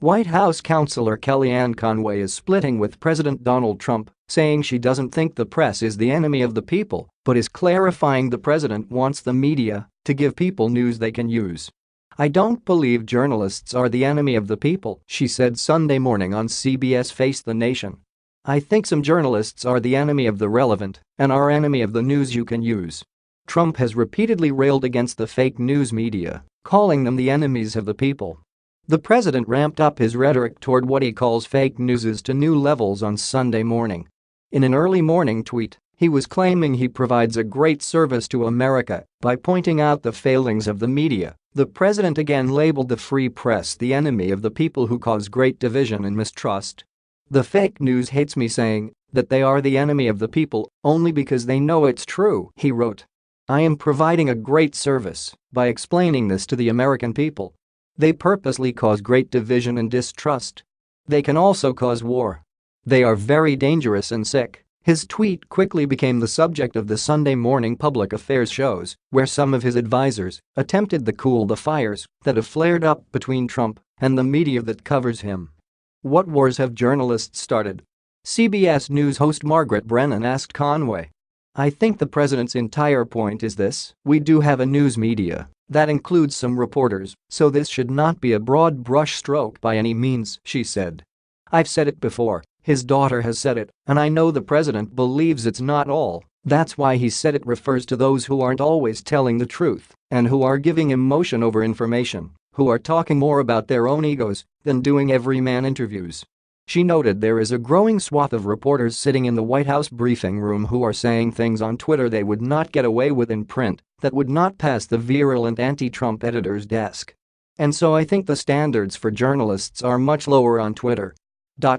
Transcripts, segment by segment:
White House counselor Kellyanne Conway is splitting with President Donald Trump, saying she doesn't think the press is the enemy of the people, but is clarifying the president wants the media to give people news they can use. "I don't believe journalists are the enemy of the people," she said Sunday morning on CBS Face the Nation. "I think some journalists are the enemy of the relevant and are enemy of the news you can use." Trump has repeatedly railed against the fake news media, calling them the enemies of the people. The president ramped up his rhetoric toward what he calls fake news to new levels on Sunday morning. In an early morning tweet, he was claiming he provides a great service to America by pointing out the failings of the media. The president again labeled the free press the enemy of the people who cause great division and mistrust. "The fake news hates me saying that they are the enemy of the people only because they know it's true," he wrote. "I am providing a great service by explaining this to the American people. They purposely cause great division and distrust. They can also cause war. They are very dangerous and sick." His tweet quickly became the subject of the Sunday morning public affairs shows, where some of his advisors attempted to cool the fires that have flared up between Trump and the media that covers him. "What wars have journalists started?" CBS News host Margaret Brennan asked Conway. "I think the president's entire point is this: we do have a news media. That includes some reporters, so this should not be a broad brush stroke by any means," she said. "I've said it before, his daughter has said it, and I know the president believes it's not all. That's why he said it refers to those who aren't always telling the truth and who are giving emotion over information, who are talking more about their own egos than doing everyman interviews." She noted there is a growing swath of reporters sitting in the White House briefing room who are saying things on Twitter they would not get away with in print, that would not pass the virulent anti-Trump editor's desk. "And so I think the standards for journalists are much lower on Twitter."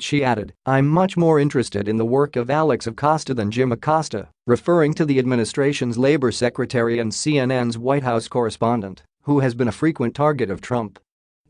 She added, "I'm much more interested in the work of Alex Acosta than Jim Acosta," referring to the administration's labor secretary and CNN's White House correspondent, who has been a frequent target of Trump.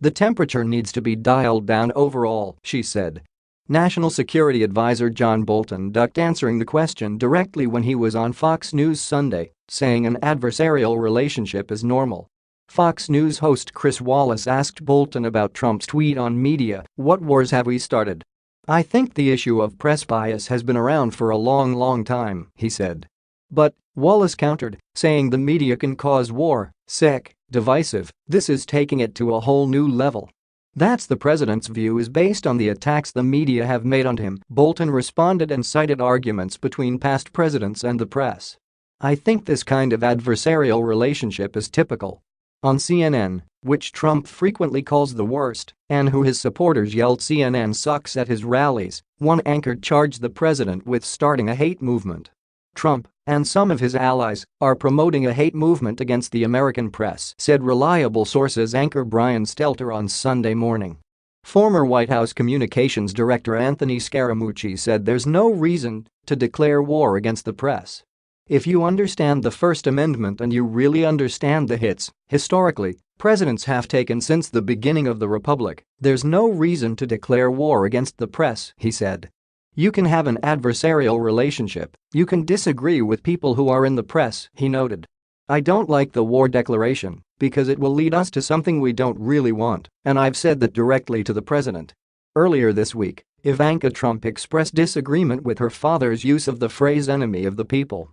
"The temperature needs to be dialed down overall," she said. National Security Advisor John Bolton ducked answering the question directly when he was on Fox News Sunday, saying an adversarial relationship is normal. Fox News host Chris Wallace asked Bolton about Trump's tweet on media, "What wars have we started?" "I think the issue of press bias has been around for a long time," he said. But, Wallace countered, saying the media can cause war, sick, divisive, this is taking it to a whole new level. "That's the president's view is based on the attacks the media have made on him," Bolton responded and cited arguments between past presidents and the press. "I think this kind of adversarial relationship is typical." On CNN, which Trump frequently calls the worst, and who his supporters yelled CNN sucks at his rallies, one anchor charged the president with starting a hate movement. "Trump and some of his allies are promoting a hate movement against the American press," said reliable sources anchor Brian Stelter on Sunday morning. Former White House Communications Director Anthony Scaramucci said there's no reason to declare war against the press. "If you understand the First Amendment and you really understand the hits historically presidents have taken since the beginning of the republic, there's no reason to declare war against the press," he said. "You can have an adversarial relationship, you can disagree with people who are in the press," he noted. "I don't like the war declaration because it will lead us to something we don't really want, and I've said that directly to the president." Earlier this week, Ivanka Trump expressed disagreement with her father's use of the phrase enemy of the people.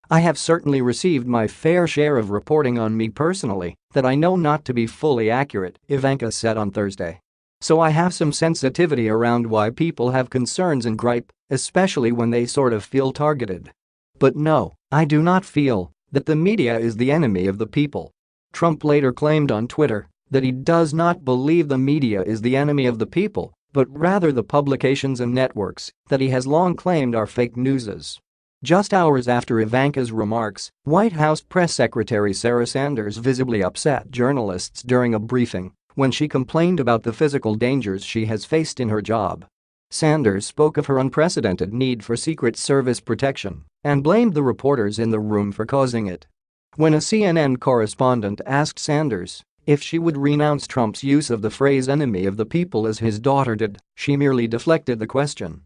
"I have certainly received my fair share of reporting on me personally that I know not to be fully accurate," Ivanka said on Thursday. "So I have some sensitivity around why people have concerns and gripe, especially when they sort of feel targeted. But no, I do not feel that the media is the enemy of the people." Trump later claimed on Twitter that he does not believe the media is the enemy of the people, but rather the publications and networks that he has long claimed are fake news. Just hours after Ivanka's remarks, White House Press Secretary Sarah Sanders visibly upset journalists during a briefing when she complained about the physical dangers she has faced in her job. Sanders spoke of her unprecedented need for Secret Service protection and blamed the reporters in the room for causing it. When a CNN correspondent asked Sanders if she would renounce Trump's use of the phrase enemy of the people as his daughter did, she merely deflected the question.